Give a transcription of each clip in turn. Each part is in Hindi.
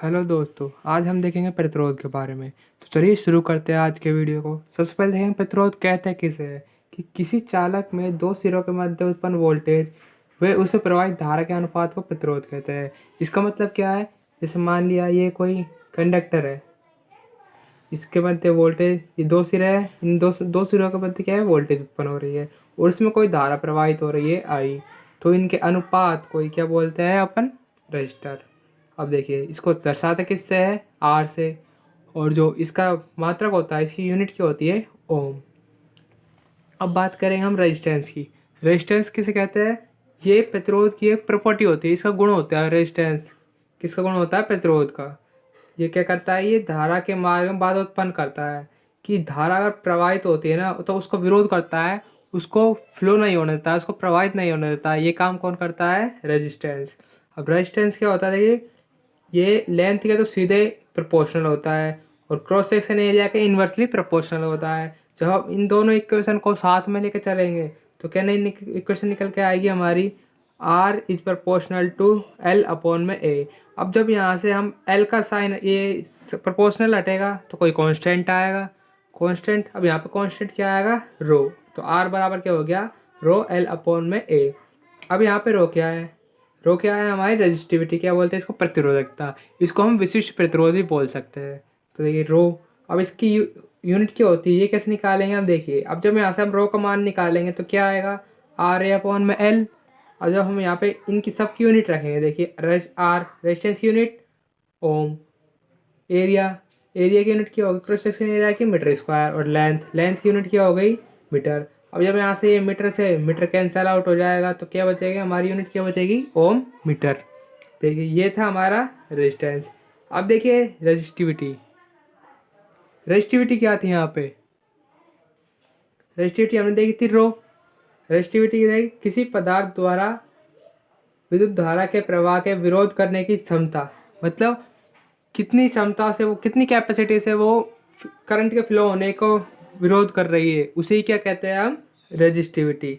हेलो दोस्तों, आज हम देखेंगे प्रतिरोध के बारे में। तो चलिए शुरू करते हैं आज के वीडियो को। सबसे पहले देखेंगे प्रतिरोध कहते हैं किसे है कि किसी चालक में दो सिरों के मध्य उत्पन्न वोल्टेज वे उसे प्रवाहित धारा के अनुपात को प्रतिरोध कहते हैं। इसका मतलब क्या है? जैसे मान लिया ये कोई कंडक्टर है, इसके मध्य वोल्टेज, ये दो सिरे है, इन दो सिरों के मध्य क्या है, वोल्टेज उत्पन्न हो रही है और इसमें कोई धारा प्रवाहित हो रही है आई। तो इनके अनुपात को क्या बोलते हैं अपन? रजिस्टर। अब देखिए इसको दर्शाते किससे है? आर से। और जो इसका मात्रक होता है, इसकी यूनिट क्या होती है? ओम। अब बात करें हम रेजिस्टेंस की। रेजिस्टेंस किसे कहते हैं? ये प्रतिरोध की एक प्रॉपर्टी होती है, इसका गुण होता है रेजिस्टेंस। किसका गुण होता है? प्रतिरोध का। ये क्या करता है? ये धारा के मार्ग में बाधा उत्पन्न करता है कि धारा अगर प्रवाहित होती है ना तो उसको विरोध करता है, उसको फ्लो नहीं होने देता है, उसको प्रवाहित नहीं होने देता है। ये काम कौन करता है? रेजिस्टेंस। अब रेजिस्टेंस क्या होता है? देखिए, ये लेंथ के तो सीधे प्रोपोर्शनल होता है और क्रॉस सेक्शन एरिया के इन्वर्सली प्रोपोर्शनल होता है। जब हम इन दोनों इक्वेशन को साथ में लेकर चलेंगे तो क्या नई इक्वेशन निकल के आएगी हमारी? R is proportional to L upon में A। अब जब यहाँ से हम L का साइन, ये प्रोपोर्शनल हटेगा तो कोई कांस्टेंट आएगा। कांस्टेंट, अब यहाँ पे कांस्टेंट क्या आएगा? रो। तो R बराबर क्या हो गया? रो L अपॉन में A। अब यहाँ पे रो क्या है? रो क्या है हमारी? रजिस्टिविटी। क्या बोलते हैं इसको? प्रतिरोधकता। इसको हम विशिष्ट प्रतिरोध भी बोल सकते हैं। तो देखिए रो, अब इसकी यूनिट क्या होती है, ये कैसे निकालेंगे हम? देखिए, अब जब यहाँ से हम रो का मान निकालेंगे तो क्या आएगा? आर ए अपॉन में एल। और जब हम यहाँ पे इनकी सबकी यूनिट रखेंगे, देखिए R resistance unit ohm, area की यूनिट क्या होगी? क्रॉस सेक्शन एरिया की मीटर स्क्वायर, और लेंथ की यूनिट क्या हो गई? मीटर। अब जब यहाँ से ये मीटर से मीटर कैंसल आउट हो जाएगा तो क्या बचेगा? हमारी यूनिट क्या बचेगी? ओम मीटर। देखिए ये था हमारा रेजिस्टेंस। अब देखिए रजिस्टिविटी। रजिस्टिविटी क्या थी यहाँ पे? रजिस्टिविटी हमने देखी थी रो। रजिस्टिविटी देखी किसी पदार्थ द्वारा विद्युत धारा के प्रवाह के विरोध करने की क्षमता, मतलब कितनी क्षमता से वो, कितनी कैपेसिटी से वो करंट के फ्लो होने को विरोध कर रही है, उसे ही क्या कहते हैं हम? रेजिस्टिविटी।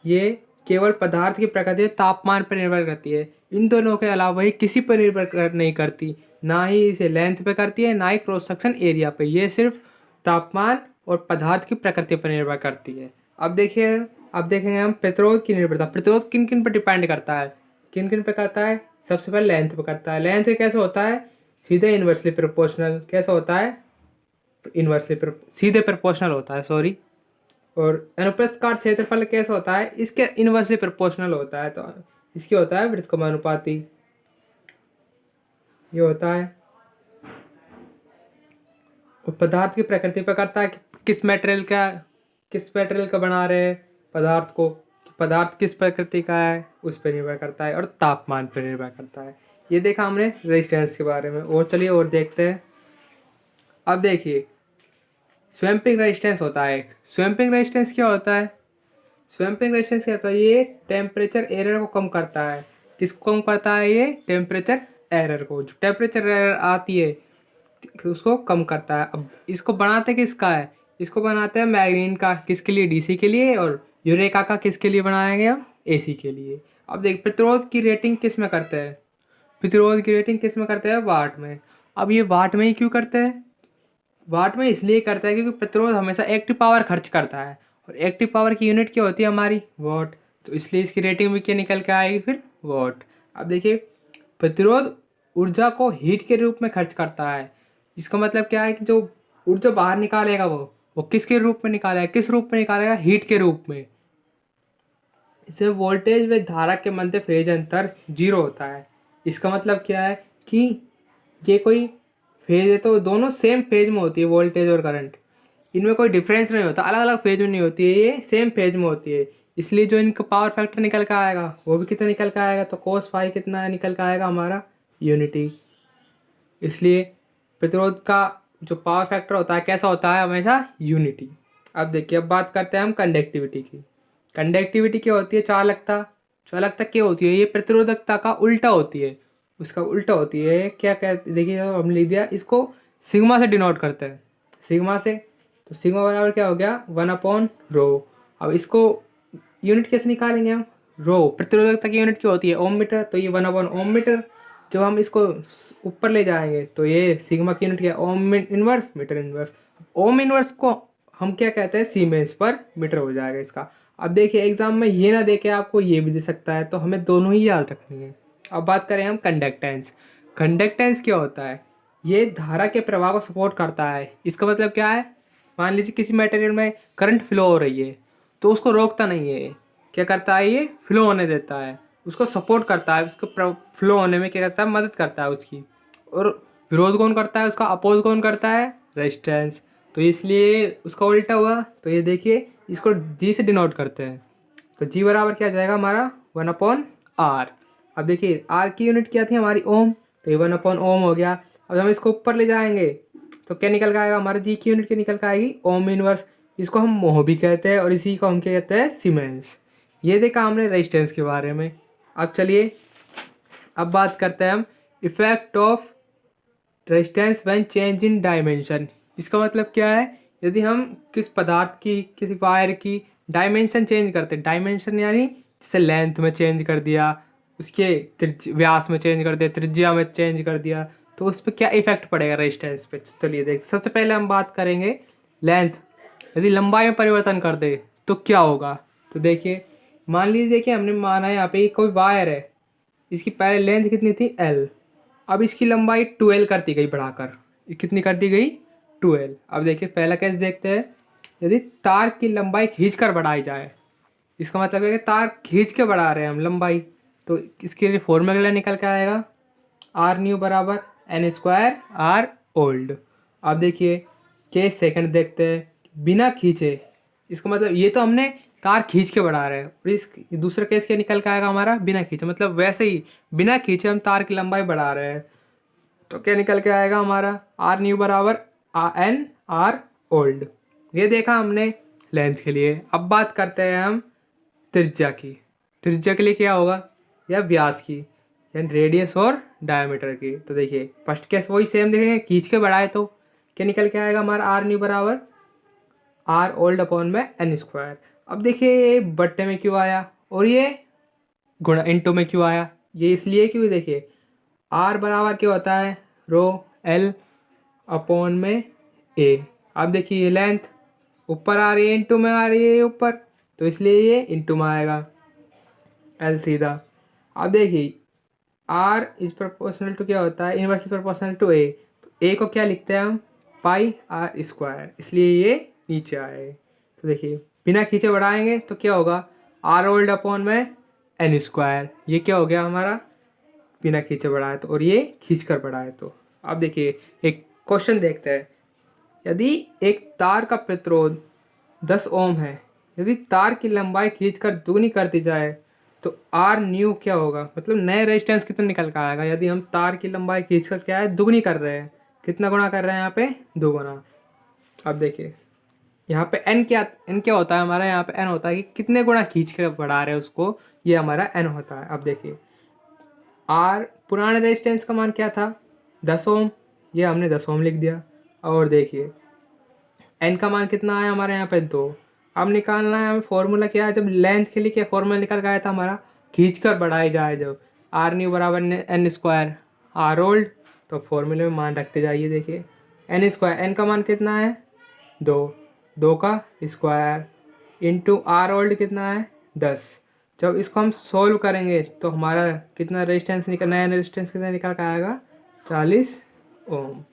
ये केवल पदार्थ की प्रकृति तापमान पर निर्भर करती है। इन दोनों के अलावा ही किसी पर निर्भर नहीं करती, ना ही इसे लेंथ पे करती है, ना ही क्रॉस सेक्शन एरिया पे। ये सिर्फ तापमान और पदार्थ की प्रकृति पर निर्भर करती है। अब देखिए, अब देखेंगे हम प्रतिरोध की निर्भरता। प्रतिरोध किन किन पर डिपेंड करता है? किन किन पे करता है? सबसे पहले लेंथ पे करता है। लेंथ कैसे होता है? सीधे इन्वर्सली प्रोपोर्शनल। कैसे होता है? सीधे प्रोपोर्शनल होता है, सॉरी। और अनुप्रस्थ काट क्षेत्रफल कैसे होता है? इसके इन्वर्सली प्रोपोर्शनल होता है। तो इसकी होता है व्युत्क्रमानुपाती। ये होता है। और पदार्थ की प्रकृति पर करता है कि किस मटेरियल का बना रहे हैं पदार्थ को, पदार्थ किस प्रकृति का है उस पर निर्भर करता है, और तापमान पर निर्भर करता है। ये देखा हमने रेजिस्टेंस के बारे में। और चलिए और देखते हैं। अब देखिए स्वैम्पिंग रेजिस्टेंस होता है एक। स्वैम्पिंग रेजिस्टेंस क्या होता है? स्वैम्पिंग रेजिस्टेंस क्या होता है? ये टेम्परेचर एरर को कम करता है। किसको कम करता है? ये टेम्परेचर एरर को। जो टेम्परेचर एरर आती है उसको कम करता है। अब इसको बनाते किसका है? इसको बनाते हैं मैग्नीन का। किसके लिए? डीसी के लिए। और यूरेका का किसके लिए बनाएंगे हम? एसी के लिए। अब देख, प्रतिरोध की रेटिंग किस में करते हैं? प्रतिरोध की रेटिंग किस में करते हैं? वाट में। अब ये वाट में ही क्यों करते हैं? वाट में इसलिए करता है क्योंकि प्रतिरोध हमेशा एक्टिव पावर खर्च करता है, और एक्टिव पावर की यूनिट क्या होती है हमारी? वॉट। तो इसलिए इसकी रेटिंग भी क्या निकल के आएगी फिर? वॉट। अब देखिए, प्रतिरोध ऊर्जा को हीट के रूप में खर्च करता है। इसका मतलब क्या है कि जो ऊर्जा बाहर निकालेगा वो किसके रूप में निकालेगा? किस रूप में निकालेगा? हीट के रूप में। इससे वोल्टेज व धारा के मध्य फेज अंतर 0 होता है। इसका मतलब क्या है कि ये कोई फेज है तो दोनों सेम फेज में होती है, वोल्टेज और करंट। इनमें कोई डिफरेंस नहीं होता, अलग अलग फेज में नहीं होती है, ये सेम फेज में होती है। इसलिए जो इनका पावर फैक्टर निकल कर आएगा वो भी कितना निकल कर आएगा? तो cos फाई कितना निकल कर आएगा हमारा? यूनिटी। इसलिए प्रतिरोध का जो पावर फैक्टर होता है कैसा होता है? हमेशा यूनिटी। अब देखिए, अब बात करते हैं हम कंडक्टिविटी की। कंडक्टिविटी क्या होती है? चालकता। चालकता क्या होती है? ये प्रतिरोधकता का उल्टा होती है, उसका उल्टा होती है। क्या कहते? देखिए हम लिख दिया इसको, सिग्मा से डिनोट करते हैं। सिग्मा से, तो सिग्मा बराबर क्या हो गया? 1/रो। अब इसको यूनिट कैसे निकालेंगे हम? रो। प्रतिरोधकता की यूनिट क्या होती है? ओम मीटर। तो ये 1/ओम मीटर। जब हम इसको ऊपर ले जाएंगे तो ये सिग्मा की यूनिट क्या है, ohm inverse metre inverse. Ohm inverse को हम क्या कहते हैं, सीमेंस पर मीटर हो जाएगा इसका। अब देखिए एग्जाम में ये ना देके आपको ये भी दे सकता है, तो हमें दोनों ही याद रखनी है। अब बात करें हम कंडक्टेंस। कंडक्टेंस क्या होता है, ये धारा के प्रवाह को सपोर्ट करता है। इसका मतलब क्या है, मान लीजिए किसी मटेरियल में करंट फ्लो हो रही है तो उसको रोकता नहीं है, क्या करता है, ये फ्लो होने देता है, उसको सपोर्ट करता है, उसको फ्लो होने में क्या करता है, मदद करता है उसकी। और विरोध कौन करता है, उसका अपोज कौन करता है, रेजिस्टेंस। तो इसलिए उसका उल्टा हुआ, तो ये देखिए इसको जी से डिनोट करते हैं। तो जी बराबर क्या आ जाएगा हमारा 1/r। अब देखिए आर की यूनिट क्या थी हमारी, ओम, तो ये 1/ओम हो गया। अब हम इसको ऊपर ले जाएंगे तो क्या निकल के आएगा, हमारा जी की यूनिट क्या निकल के आएगी, ओम इनवर्स। इसको हम मोह भी कहते हैं और इसी को हम क्या कहते हैं, सीमेंस। ये देखा हमने रेजिस्टेंस के बारे में। अब चलिए अब बात करते हैं हम effect of resistance when change in dimension. इसका मतलब क्या है, यदि हम किस पदार्थ की, किसी वायर की डायमेंशन चेंज करते हैं, डायमेंशन यानी जैसे लेंथ में चेंज कर दिया, उसके व्यास में चेंज कर दिया, त्रिज्या में चेंज कर दिया, तो उस पर क्या इफेक्ट पड़ेगा रेजिस्टेंस पे। चलिए देख, सबसे पहले हम बात करेंगे लेंथ। यदि लंबाई में परिवर्तन कर दे तो क्या होगा। तो देखिए मान लीजिए कि हमने माना यहाँ पे कोई वायर है, इसकी पहले लेंथ कितनी थी, L। अब इसकी लंबाई 12 कर दी गई बढ़ाकर, ये कितनी कर दी गई, 12। अब देखिए पहला केस देखते हैं, यदि तार की लंबाई खींचकर बढ़ाई जाए, इसका मतलब है कि तार खींच के बढ़ा रहे हैं हम लंबाई, तो इसके लिए फॉर्मूला निकल के आएगा आर न्यू बराबर n² आर ओल्ड। अब देखिए केस सेकंड देखते हैं, बिना खींचे, इसका मतलब ये तो हमने तार खींच के बढ़ा रहे हैं, और इस दूसरा केस क्या निकल के आएगा हमारा, बिना खींचे, मतलब वैसे ही बिना खींचे हम तार की लंबाई बढ़ा रहे हैं, तो क्या निकल के आएगा हमारा आर न्यू बराबर n आर ओल्ड। ये देखा हमने लेंथ के लिए। अब बात करते हैं हम त्रिज्या की। त्रिज्या के लिए क्या होगा, या व्यास की, यानी रेडियस और डायमीटर की। तो देखिए फर्स्ट केस वही सेम देखेंगे, खींच के बढ़ाए तो क्या निकल के आएगा हमारा आर न्यू बराबर आर ओल्ड अपॉन में n²। अब देखिए ये बट्टे में क्यों आया और ये गुणा इनटू में क्यों आया, ये इसलिए क्यों, देखिए आर बराबर क्या होता है, रो एल अपॉन में ए। अब देखिए ये लेंथ ऊपर आ रही है, इनटू में आ रही है ऊपर, तो इसलिए ये इनटू में आएगा एल सीधा। अब देखिए आर इज प्रोपोर्शनल टू क्या होता है, इनवर्सली प्रोपोर्शनल टू ए, तो ए को क्या लिखते हैं हम, πr², इसलिए ये नीचे आए। तो देखिए बिना खींचे बढ़ाएंगे तो क्या होगा, आर ओल्ड अपॉन में n², ये क्या हो गया हमारा, बिना खींचे बढ़ाए तो, और ये खींच कर बढ़ाए तो। अब देखिए एक क्वेश्चन देखते हैं, यदि एक तार का प्रतिरोध 10 ओम है, यदि तार की लंबाई खींचकर दुगनी कर दी जाए तो आर न्यू क्या होगा, मतलब नए रेजिस्टेंस कितना निकल कर आएगा, यदि हम तार की लंबाई खींचकर क्या है, दुगनी कर रहे हैं, कितना गुणा कर रहे हैं यहाँ पे, दोगुना। अब देखिए यहाँ पे n क्या होता है हमारा, यहाँ पे n होता है कि कितने गुणा खींच के बढ़ा रहे हैं उसको, ये हमारा n होता है। अब देखिए आर पुराने रेजिस्टेंस का मान क्या था, 10 ओम, ये हमने 10 ओम लिख दिया। और देखिए n का मान कितना आया हमारे यहाँ पे 2। अब निकालना है हमें फॉर्मूला क्या है, जब लेंथ के लिए क्या फॉर्मूला निकल गया था हमारा, खींच कर बढ़ाई जाए जब, आर न्यू बराबर n² आर ओल्ड, तो फॉर्मूले में मान रखते जाइए। देखिए n², n का मान कितना है 2, 2 का स्क्वायर इंटू आर ओल्ड कितना है 10। जब इसको हम सोल्व करेंगे तो हमारा कितना रेजिस्टेंस निकल, नया रेजिस्टेंस कितना निकल कर आएगा, 40 ओम।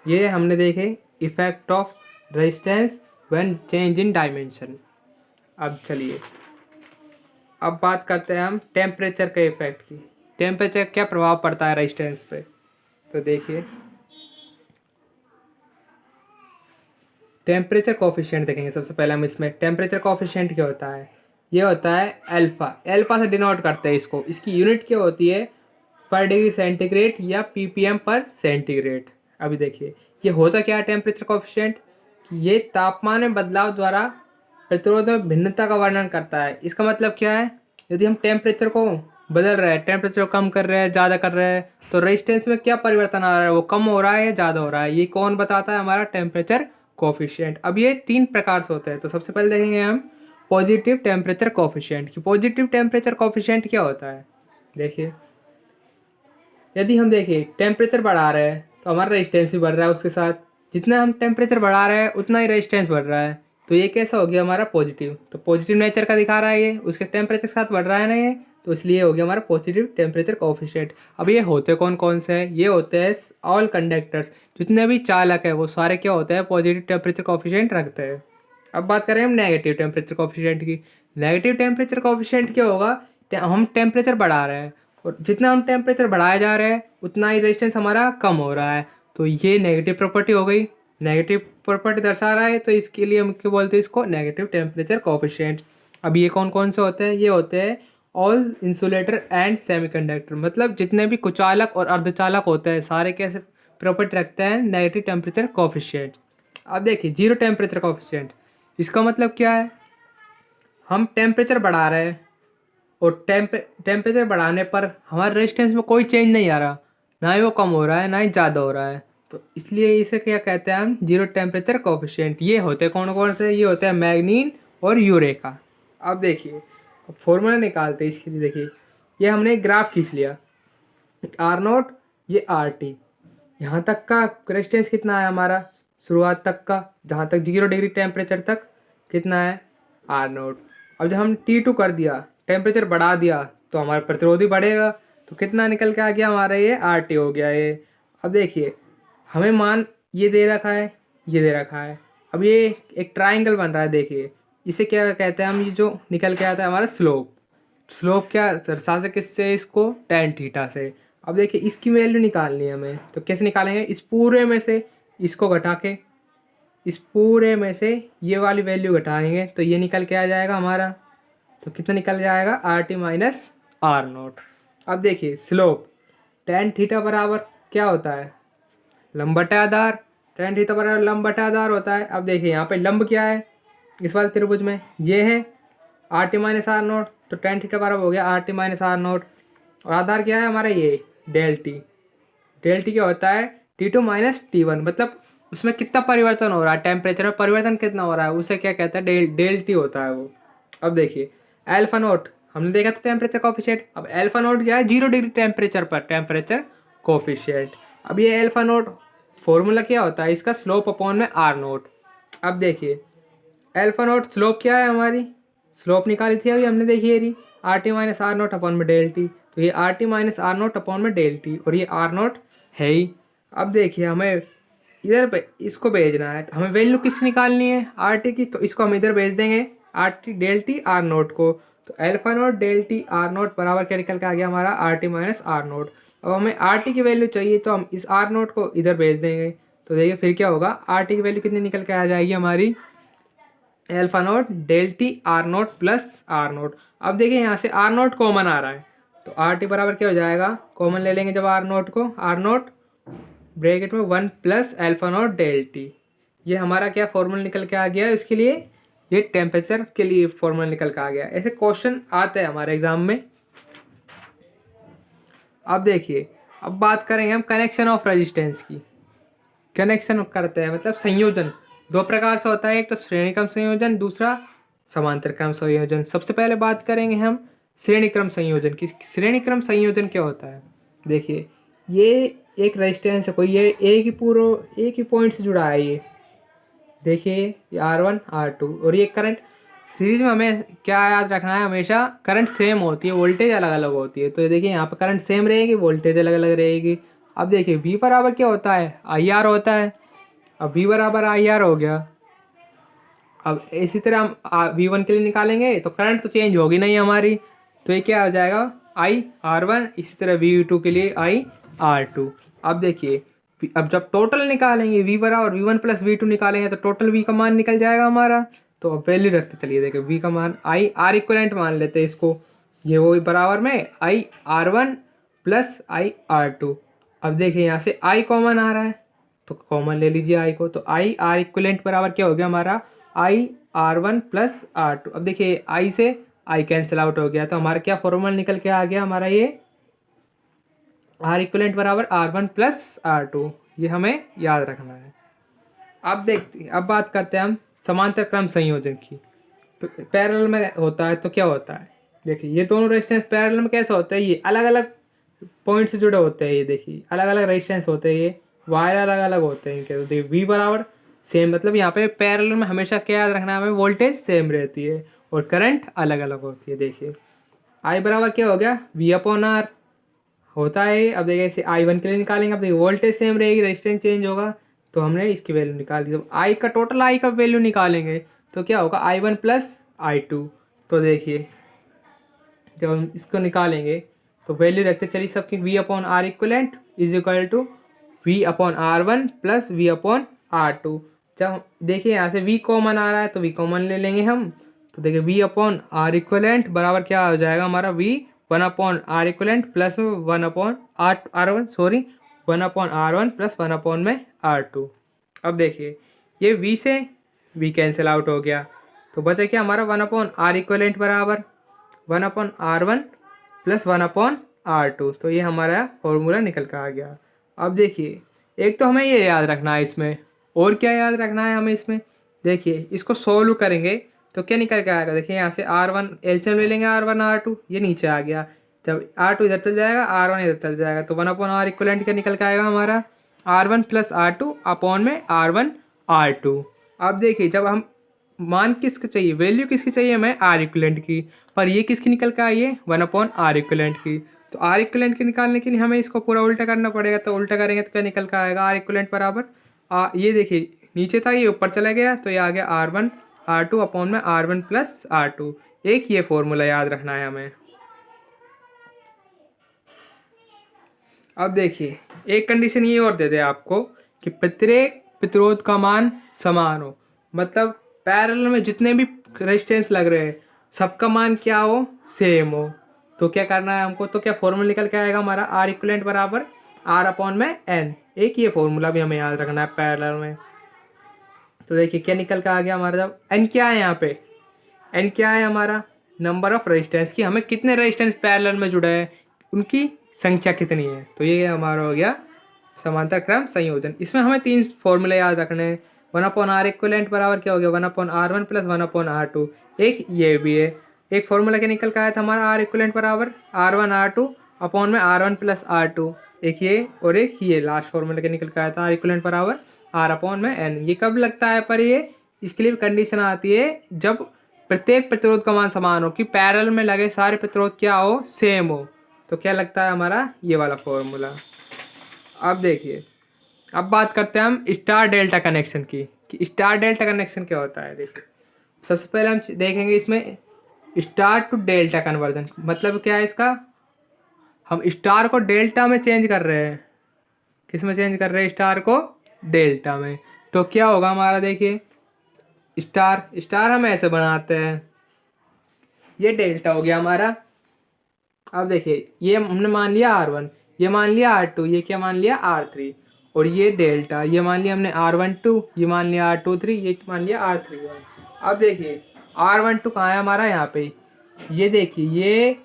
ये हमने देखे effect of resistance when change in dimension. अब चलिए अब बात करते हैं हम टेम्परेचर के इफेक्ट की। टेम्परेचर क्या प्रभाव पड़ता है रेजिस्टेंस पे, तो देखिए टेम्परेचर कोफिशिएंट देखेंगे। सबसे पहले हम इसमें टेम्परेचर कोफिशिएंट क्या होता है, ये होता है अल्फा। अल्फा से डिनोट करते हैं इसको, इसकी यूनिट क्या होती है, पर डिग्री सेंटीग्रेड या ppm पर सेंटीग्रेड। अभी देखिए ये होता क्या है टेम्परेचर कोफिशिएंट, ये तापमान में बदलाव द्वारा प्रतिरोध में भिन्नता का वर्णन करता है। इसका मतलब क्या है, यदि हम टेम्परेचर को बदल रहे हैं, टेम्परेचर को कम कर रहे हैं, ज़्यादा कर रहे हैं, तो रेजिस्टेंस में क्या परिवर्तन आ रहा है, वो कम हो रहा है या ज़्यादा हो रहा है, ये कौन बताता है, हमारा टेम्परेचर कोफिशिएंट। अब ये 3 प्रकार से होते हैं, तो सबसे पहले देखेंगे हम पॉजिटिव टेम्परेचर कोफिशिएंट की। पॉजिटिव टेम्परेचर कोफिशिएंट क्या होता है, देखिए यदि हम देखें टेम्परेचर बढ़ा रहे हैं तो हमारा रेजिस्टेंस भी बढ़ रहा है उसके साथ। जितना हम टेम्परेचर बढ़ा रहे हैं उतना ही रेजिस्टेंस बढ़ रहा है। तो ये कैसा हो गया हमारा पॉजिटिव, तो पॉजिटिव नेचर का दिखा रहा है ये, उसके टेम्परेचर के साथ बढ़ रहा है ना ये, तो इसलिए हो गया हमारा पॉजिटिव टेम्परेचर कोफिशिएंट। अब ये होते कौन कौन से हैं? ये होते हैं ऑल कंडक्टर्स, जितने भी चालक है वो सारे क्या होते हैं? पॉजिटिव टेम्परेचर कोफिशिएंट रखते हैं। अब बात करें हम नेगेटिव टेम्परेचर कोफिशिएंट की। नेगेटिव टेम्परेचर कोफिशिएंट क्या होगा? हम टेम्परेचर बढ़ा रहे हैं और जितना हम टेम्परेचर बढ़ाए जा रहे हैं उतना ही रेजिस्टेंस हमारा कम हो रहा है, तो ये नेगेटिव प्रॉपर्टी हो गई। नेगेटिव प्रॉपर्टी दर्शा रहा है तो इसके लिए हम क्या बोलते हैं? इसको नेगेटिव टेम्परेचर कोफिशिएंट। अब ये कौन कौन से होते हैं? ये होते हैं ऑल इंसुलेटर एंड सेमीकंडक्टर, मतलब जितने भी कुचालक और अर्धचालक होते हैं सारे कैसे प्रॉपर्टी रखते हैं? Negative temperature coefficient. अब देखिए जीरो टेम्परेचर कोफिशिएंट, इसका मतलब क्या है? हम टेम्परेचर बढ़ा रहे हैं और टेम्परेचर बढ़ाने पर हमारे रेजिस्टेंस में कोई चेंज नहीं आ रहा, ना ही वो कम हो रहा है ना ही ज़्यादा हो रहा है, तो इसलिए इसे क्या कहते हैं हम? Zero temperature coefficient. ये होते हैं कौन कौन से? ये होते हैं मैग्नीन और यूरेका। अब देखिए अब फॉर्मूला निकालते हैं इसके लिए। देखिए ये हमने एक ग्राफ खींच लिया, आर नोट, ये आर टी, यहाँ तक का रेजिस्टेंस कितना है हमारा? शुरुआत तक का, जहाँ तक 0 डिग्री टेम्परेचर तक कितना है? R naught. अब जब हम T2 कर दिया, टेम्परेचर बढ़ा दिया, तो हमारा प्रतिरोध ही बढ़ेगा, तो कितना निकल के आ गया हमारा? ये RT हो गया ये। अब देखिए हमें मान ये दे रखा है, ये दे रखा है। अब ये एक ट्राइंगल बन रहा है, देखिए इसे क्या कहते हैं हम? ये जो निकल के आता है हमारा स्लोप। स्लोप क्या दर्शा से किससे? इसको tan थीटा से। अब देखिए इसकी वैल्यू निकालनी है हमें, तो कैसे निकालेंगे? इस पूरे में से इसको घटा के, इस पूरे में से ये वाली वैल्यू घटाएंगे तो ये निकल के आ जाएगा हमारा, तो कितना निकल जाएगा? R T minus R naught. अब देखिए स्लोप tan थीटा बराबर क्या होता है? लंब बटा आधार। tan थीटा बराबर लंब बटा आधार होता है। अब देखिए यहाँ पे लंब क्या है इस वाले त्रिभुज में? ये है R T minus R naught, तो tan थीटा बराबर हो गया R T minus R naught. और आधार क्या है हमारा? ये डेल टी। डेल टी क्या होता है? T2 माइनस T1, मतलब उसमें कितना परिवर्तन हो रहा है, टेम्परेचर में परिवर्तन कितना हो रहा है, उसे क्या कहता है? डेल टी होता है वो। अब देखिए एल्फा नोट हमने देखा था टेम्परेचर कोफिशिएंट। अब एल्फा नोट क्या है? 0 डिग्री टेम्परेचर पर टेम्परेचर कोफिशिएंट। अब ये एल्फा नोट फॉर्मूला क्या होता है इसका? स्लोप अपॉन में आर नोट। अब देखिए एल्फा नोट स्लोप क्या है हमारी? स्लोप निकाली थी अभी हमने, देखिए रही R T minus R naught upon में डेल टी, तो ये R T minus R naught upon में डेल टी, और ये आर नोट है ही। अब देखिए हमें इधर पे इसको भेजना है, तो हमें वैल्यू किस निकालनी है? आर टी की, तो इसको हम इधर भेज देंगे R T del T R naught को, तो alpha naught del T R naught बराबर क्या निकल के आ गया हमारा? R T minus R naught. अब हमें आर टी की वैल्यू चाहिए तो हम इस आर नोट को इधर भेज देंगे, तो देखिए फिर क्या होगा? आर टी की वैल्यू कितनी निकल के आ जाएगी हमारी? Alpha naught del T R naught plus R naught. अब देखिए यहाँ से आर नोट कॉमन आ रहा है, तो आर टी बराबर क्या हो जाएगा? कॉमन ले लेंगे जब आर नोट को, आर नोट ब्रैकेट में 1 plus alpha naught del T. ये हमारा क्या फॉर्मूला निकल के आ गया इसके लिए? ये टेम्परेचर के लिए फॉर्मूला निकल के आ गया। ऐसे क्वेश्चन आते हैं हमारे एग्जाम में। अब देखिए अब बात करेंगे हम कनेक्शन ऑफ रेजिस्टेंस की। कनेक्शन करते हैं मतलब संयोजन दो प्रकार से होता है, एक तो श्रेणी क्रम संयोजन, दूसरा समांतर क्रम संयोजन। सबसे पहले बात करेंगे हम श्रेणी क्रम संयोजन की। श्रेणी क्रम संयोजन क्या होता है? देखिए ये एक रेजिस्टेंस है कोई, ये एक ही पॉइंट से जुड़ा है। ये देखिए ये R1 R2 और ये करंट सीरीज में। हमें क्या याद रखना है? हमेशा करंट सेम होती है, वोल्टेज अलग अलग होती है। तो ये देखिए यहाँ पर करंट सेम रहेगी, वोल्टेज अलग अलग रहेगी। अब देखिए V बराबर क्या होता है? IR होता है। अब V बराबर IR हो गया। अब इसी तरह हम V1 के लिए निकालेंगे तो करंट तो चेंज होगी नहीं हमारी, तो ये क्या हो जाएगा? IR1। इसी तरह V2 के लिए IR2। अब देखिए अब जब टोटल निकालेंगे V बराबर V1 प्लस V2 निकालेंगे तो टोटल V का मान निकल जाएगा हमारा। तो अब वैल्यू रखते चलिए, देखिए V का मान R इक्वलेंट मान लेते हैं इसको, ये वो बराबर में IR1 प्लस IR2। अब देखिए यहाँ से I कॉमन आ रहा है तो कॉमन ले लीजिए I को, तो R इक्वलेंट बराबर क्या हो गया हमारा? IR1 plus R2। अब देखिए I से I कैंसिल आउट हो गया, तो हमारा क्या फॉर्मूला निकल के आ गया हमारा? ये R इक्वलेंट बराबर R1 प्लस R2। ये हमें याद रखना है। अब बात करते हैं हम समांतर क्रम संयोजन की। पैरेलल में होता है तो क्या होता है? देखिए ये दोनों रेजिस्टेंस पैरेलल में कैसे होता है? ये अलग अलग पॉइंट से जुड़े होते हैं। ये देखिए अलग अलग रेजिस्टेंस होते हैं, ये वायर अलग अलग होते हैं इनके। तो देखिए वी बराबर सेम, मतलब यहाँ पे पैरेलल में हमेशा क्या याद रखना है हमें, वोल्टेज सेम रहती है और करंट अलग अलग होती है। देखिए आई बराबर क्या हो गया, वी अपॉन आर होता है। अब देखिए इसे I1 के लिए निकालेंगे। अब देखिए वोल्टेज सेम रहेगी, रेजिस्टेंस चेंज होगा, तो हमने इसकी वैल्यू निकाल दी। जब आई का टोटल आई का वैल्यू निकालेंगे तो क्या होगा, I1 प्लस I2। तो देखिए जब हम इसको निकालेंगे तो वैल्यू रखते चलिए सबकी, V upon R equivalent is equal to V upon R1 plus V upon R2। जब देखिए यहाँ से वी कॉमन आ रहा है तो वी कॉमन ले लेंगे हम। तो देखिए वी अपॉन आर इक्वलेंट बराबर क्या हो जाएगा हमारा, V one upon R equivalent plus one upon R1 sorry one upon R1 plus one upon में R2। अब देखिए ये वी से वी कैंसिल आउट हो गया, तो बचा क्या हमारा, वन अपॉन आर इक्वलेंट बराबर one upon R1 plus one upon R2। तो ये हमारा फॉर्मूला निकल कर आ गया। अब देखिए एक तो हमें ये याद रखना है इसमें, और क्या याद रखना है हमें इसमें, देखिए इसको सोल्व करेंगे तो क्या निकल के आएगा। देखिए यहाँ से R1 एलसीएम ले लेंगे, R1 R2 ये नीचे आ गया। जब R2 इधर चल जाएगा, R1 इधर चल जाएगा, तो वन अपॉन आर इक्वलेंट क्या निकल के आएगा हमारा, R1 प्लस R2 अपॉन में R1 R2। अब देखिए जब हम मान किसके चाहिए, वैल्यू किसकी चाहिए हमें, आर इक्वलेंट की, पर ये किसकी निकल के आई है, वन अपॉन आर इक्वलेंट की। तो आर इक्वलेंट की निकालने के लिए हमें इसको पूरा उल्टा करना पड़ेगा। तो उल्टा करेंगे तो क्या निकल कर आएगा, आर इक्वलेंट बराबर ये देखिए नीचे था ये ऊपर चला गया, तो ये आ गया R1 R2 अपॉन में R1 प्लस R2। एक ये फॉर्मूला याद रखना है हमें। अब देखिए एक कंडीशन ये और दे दे आपको कि प्रत्येक प्रतिरोध का मान समान हो, मतलब पैरेलल में जितने भी रेजिस्टेंस लग रहे हैं सबका मान क्या हो, सेम हो। तो क्या करना है हमको, तो क्या फॉर्मूला निकल के आएगा हमारा, आर इक्वलेंट बराबर आर अपॉन में एन। एक ये फॉर्मूला भी हमें याद रखना है पैरेलल में। तो देखिए क्या निकल के आ गया हमारा, जब एन क्या है यहाँ पे, एन क्या है हमारा, नंबर ऑफ रेजिस्टेंस की, हमें कितने रेजिस्टेंस पैरेलल में जुड़े हैं उनकी संख्या कितनी है। तो ये हमारा हो गया समांतर क्रम संयोजन। इसमें हमें तीन फॉर्मूले याद रखने हैं। वन अपॉन आर इक्वलेंट बराबर क्या हो गया, one upon R1 plus one upon R2। एक ये भी है, एक फॉर्मूला क्या निकल के आया था हमारा, आर इक्वलेंट बराबर R1 R2 अपॉन में R1 प्लस R2। एक ये और एक ये लास्ट फॉर्मूला क्या निकल के आया था, आर इक्वलेंट बराबर आर अपॉन में एन। ये कब लगता है, पर ये इसके लिए कंडीशन आती है जब प्रत्येक प्रतिरोध का मान समान हो, कि पैरेलल में लगे सारे प्रतिरोध क्या हो, सेम हो। तो क्या लगता है हमारा ये वाला फॉर्मूला। अब देखिए अब बात करते हैं हम स्टार डेल्टा कनेक्शन की, कि स्टार डेल्टा कनेक्शन क्या होता है। देखिए सबसे पहले हम देखेंगे इसमें स्टार टू डेल्टा कन्वर्जन, मतलब क्या है इसका, हम स्टार को डेल्टा में चेंज कर रहे हैं। किस में चेंज कर रहे हैं, स्टार को डेल्टा में। तो क्या होगा हमारा, देखिए स्टार स्टार हम ऐसे बनाते हैं, ये डेल्टा हो गया हमारा। अब देखिए ये हमने मान लिया R1, ये मान लिया R2, ये क्या मान लिया R3, और ये डेल्टा ये मान लिया हमने R12, ये मान लिया R23, ये मान लिया R31। अब देखिए R12 कहाँ है हमारा, यहाँ पे। ये देखिए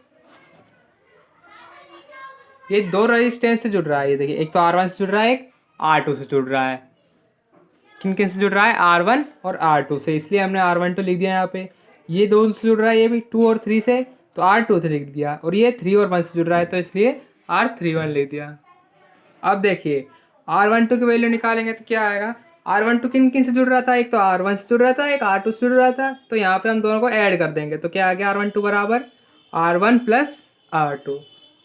ये दो रेजिस्टेंस से जुड़ रहा है। ये देखिए एक तो R1 से जुड़ रहा है, एक R2 से जुड़ रहा है। किन किन से जुड़ रहा है, R1 और R2 से, इसलिए हमने R12 लिख दिया यहाँ पे। ये दो से जुड़ रहा है, ये भी 2 और 3 से, तो R2 से लिख दिया। और ये 3 और 1 से जुड़ रहा है, तो इसलिए R31 लिख दिया। अब देखिए R12 की वैल्यू निकालेंगे तो क्या आएगा, R12 किन किन से जुड़ रहा था, एक तो R1 से जुड़ रहा था, एक R2 से जुड़ रहा था। तो यहाँ पे हम दोनों को ऐड कर देंगे, तो क्या आ गया, R12 बराबर R1 प्लस R2।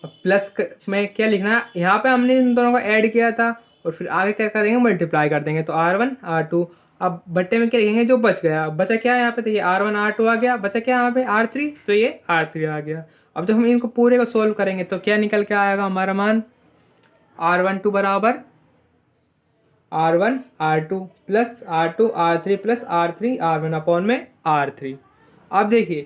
अब प्लस में क्या लिखना है, यहाँ पे हमने इन दोनों को ऐड किया था, और फिर आगे क्या करेंगे, मल्टीप्लाई कर देंगे, तो R1 R2। अब बट्टे में क्या लिखेंगे, जो बच गया, बचा क्या है यहाँ पे, तो ये R1 R2 आ गया, बचा क्या यहाँ पे R3, तो ये R3 आ गया। अब जब हम इनको पूरे को सोल्व करेंगे तो क्या निकल के आएगा हमारा मान, R12 बराबर R1 R2 plus R2 R3 plus R3 R1 upon में R3। अब देखिए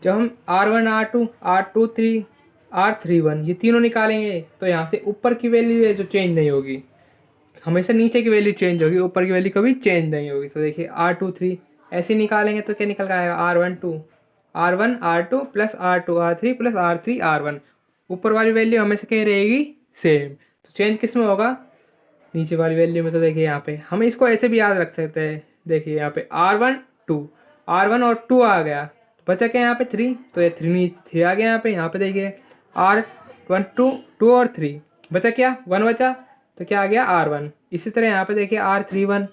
जब हम R1 R2 R23 R31 ये तीनों निकालेंगे तो यहाँ से ऊपर की वैल्यू है जो चेंज नहीं होगी, हमेशा नीचे की वैल्यू चेंज होगी, ऊपर की वैल्यू कभी चेंज नहीं होगी। तो देखिए R23 ऐसे निकालेंगे तो क्या निकल कर आएगा, R1 R2 plus R2 R3 plus R3 R1। ऊपर वाली वैल्यू हमेशा क्या रहेगी, सेम। तो चेंज किस में होगा, नीचे वाली वैल्यू में। तो देखिए यहाँ पे हम इसको ऐसे भी याद रख सकते हैं, देखिए यहाँ पे R1 और 2 आ गया, बचा क्या यहाँ पे 3, तो ये 3 आ गया यहाँ पे। यहाँ पे देखिए R 1 2 और 3 बचा क्या 1 बचा, तो क्या आ गया R1। इसी तरह यहाँ पे देखिए R31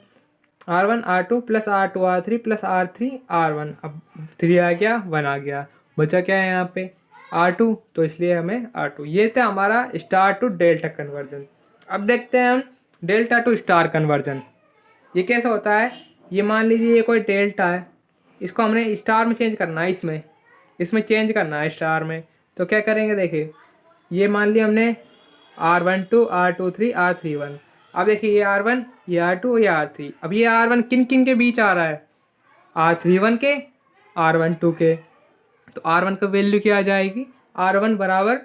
R1 R2 plus R2 R3 plus R3 R1। अब 3 आ गया 1 आ गया, बचा क्या है यहाँ पे R2, तो इसलिए हमें R2। ये था हमारा स्टार टू डेल्टा कन्वर्जन। अब देखते हैं हम डेल्टा टू स्टार कन्वर्जन। ये कैसा होता है, ये मान लीजिए ये कोई डेल्टा है, इसको हमने स्टार में चेंज करना है, इसमें चेंज करना है स्टार में। तो क्या करेंगे देखिए, ये मान लिया हमने R12 R23 R31। अब देखिए ये R1 ये R2 ये R3। अब ये R1 किन किन के बीच आ रहा है, R31 के R12 के। तो R1 का वैल्यू क्या आ जाएगी, R1 बराबर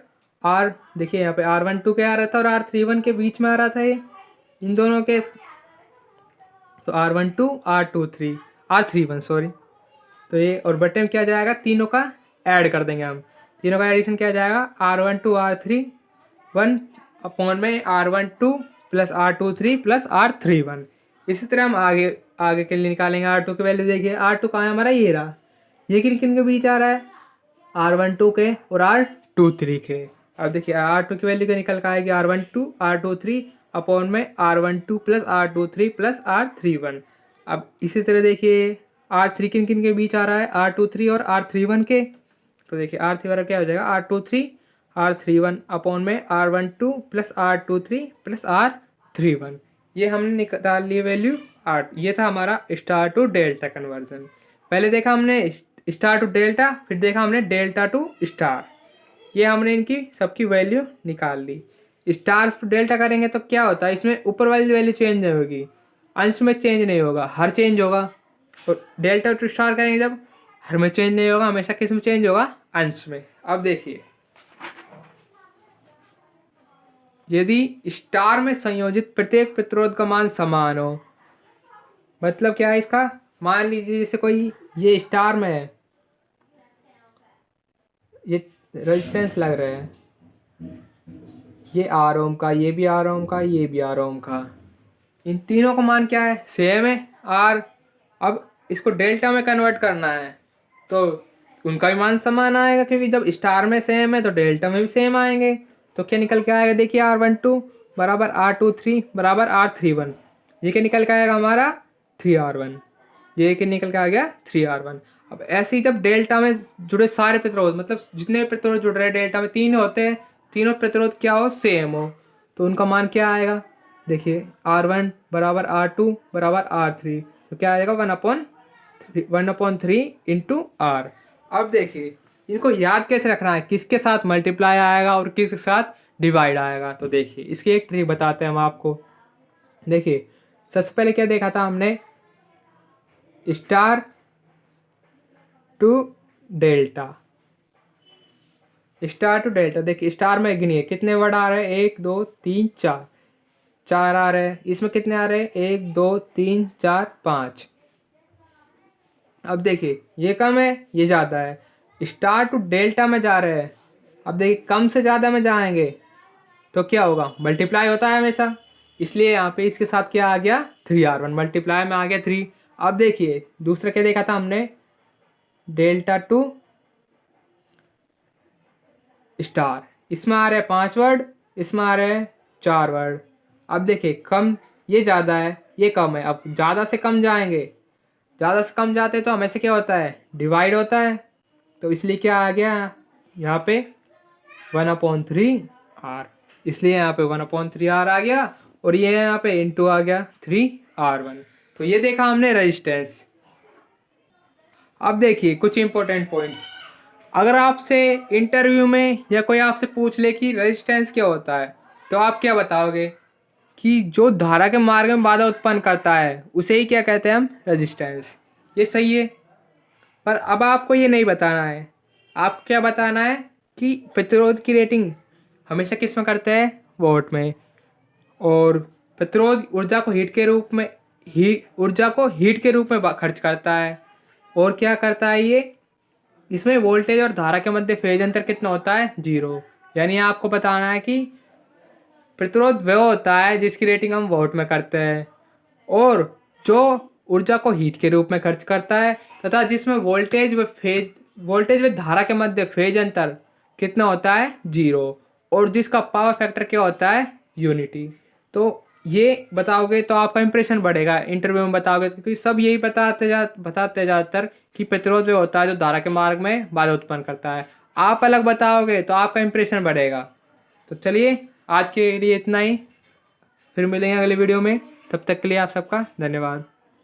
R, देखिए यहाँ पे R12 के आ रहा था और R31 के बीच में आ रहा था ये इन दोनों के, तो R12 R23 R31 सॉरी। तो ये और बटे में क्या जाएगा, तीनों का ऐड कर देंगे हम, तीनों का एडिशन क्या जाएगा R12 R31 अपॉन में R12 plus R23 plus R31। इसी तरह हम आगे के लिए निकालेंगे R2 की वैल्यू। देखिए R2 कहाँ है हमारा, ये रहा, ये किन किन के बीच आ रहा है R12 के और R23 के। अब देखिए R2 की वैल्यू क्या निकल कर आएगी R12 R23 अपॉन में R12 plus R23 plus R31। अब इसी तरह देखिए R3 किन किन के बीच आ रहा है, R23 और R31 के। तो देखिए R3 क्या हो जाएगा R23 R31 अपॉन में R12 plus R23 plus R31। ये हमने निकाल लिए वैल्यू R। ये था हमारा स्टार टू डेल्टा कन्वर्जन। पहले देखा हमने स्टार टू डेल्टा, फिर देखा हमने डेल्टा टू स्टार। ये हमने इनकी सबकी वैल्यू निकाल ली। स्टार टू डेल्टा करेंगे तो क्या होता है, इसमें ऊपर वाली वैल्यू चेंज नहीं होगी, अंश में चेंज नहीं होगा, हर चेंज होगा। और डेल्टा टू स्टार करेंगे जब, हर में चेंज नहीं होगा, हमेशा किस में चेंज होगा, अंश में। अब देखिए यदि स्टार में संयोजित प्रत्येक प्रतिरोध का मान समान हो, मतलब क्या है इसका, मान लीजिए जैसे कोई ये स्टार में है, ये रेजिस्टेंस लग रहा है, ये R ओम का, ये भी R ओम का, ये भी R ओम का, इन तीनों का मान क्या है, सेम है R। अब इसको डेल्टा में कन्वर्ट करना है तो उनका भी मान समान आएगा, क्योंकि जब स्टार में सेम है तो डेल्टा में भी सेम आएंगे। तो क्या निकल के आएगा, देखिए R12 बराबर R23 बराबर R31। ये क्या निकल के आएगा हमारा 3R1। ये क्या निकल के आ गया 3R1। अब ऐसे ही जब डेल्टा में जुड़े सारे प्रतिरोध, मतलब जितने प्रतिरोध जुड़ रहे हैं डेल्टा में, तीन होते हैं, तीनों प्रतिरोध क्या हो, सेम हो, तो उनका मान क्या आएगा, देखिए R1 बराबर R2 बराबर R3। तो क्या आएगा 1/3 इंटू R। अब देखिए इनको याद कैसे रखना है, किसके साथ मल्टीप्लाई आएगा और किसके साथ डिवाइड आएगा। तो देखिए इसकी एक ट्रिक बताते हैं हम आपको। देखिए सबसे पहले क्या देखा था हमने, star to delta, star to delta. देखिए स्टार में गिनिए कितने वर्ड आ रहे हैं, 1 2 3 4, 4 आ रहे हैं। इसमें कितने आ रहे हैं, 1 2 3 4 5। अब देखिए ये कम है ये ज़्यादा है, स्टार टू डेल्टा में जा रहे हैं। अब देखिए कम से ज़्यादा में जाएंगे तो क्या होगा, मल्टीप्लाई होता है हमेशा, इसलिए यहाँ पे इसके साथ क्या आ गया 3R1, मल्टीप्लाई में आ गया 3। अब देखिए दूसरा क्या देखा था हमने, डेल्टा टू स्टार, इसमें आ रहे हैं 5 वर्ड, इसमें आ रहे हैं 4 वर्ड। अब देखिए कम, ये ज़्यादा है ये कम है, अब ज़्यादा से कम जाएंगे, ज़्यादा से कम जाते तो हमेशा क्या होता है, डिवाइड होता है। तो इसलिए क्या आ गया यहाँ पे 1/3R, इसलिए यहाँ पे 1/3R आ गया, और ये यहाँ पे इंटू आ गया 3R1। तो ये देखा हमने रेजिस्टेंस। अब देखिए कुछ इंपॉर्टेंट पॉइंट्स, अगर आपसे इंटरव्यू में या कोई आपसे पूछ ले कि रेजिस्टेंस क्या होता है, तो आप क्या बताओगे कि जो धारा के मार्ग में बाधा उत्पन्न करता है उसे ही क्या कहते हैं हम, रेजिस्टेंस। ये सही है, पर अब आपको ये नहीं बताना है, आपको क्या बताना है कि प्रतिरोध की रेटिंग हमेशा किस में करते हैं, वोल्ट में। और प्रतिरोध ऊर्जा को हीट के रूप में खर्च करता है। और क्या करता है ये, इसमें वोल्टेज और धारा के मध्य फेज अंतर कितना होता है, 0। यानी आपको बताना है कि प्रतिरोध वह होता है जिसकी रेटिंग हम वोल्ट में करते हैं, और जो ऊर्जा को हीट के रूप में खर्च करता है, तथा जिसमें वोल्टेज व धारा के मध्य फेज अंतर कितना होता है, 0। और जिसका पावर फैक्टर क्या होता है, यूनिटी। तो ये बताओगे तो आपका इंप्रेशन बढ़ेगा, इंटरव्यू में बताओगे, क्योंकि सब यही बताते हैं ज़्यादातर कि प्रतिरोध वे होता है जो धारा के मार्ग में बाधा उत्पन्न करता है। आप अलग बताओगे तो आपका इंप्रेशन बढ़ेगा। तो चलिए आज के लिए इतना ही, फिर मिलेंगे अगले वीडियो में, तब तक के लिए आप सबका धन्यवाद।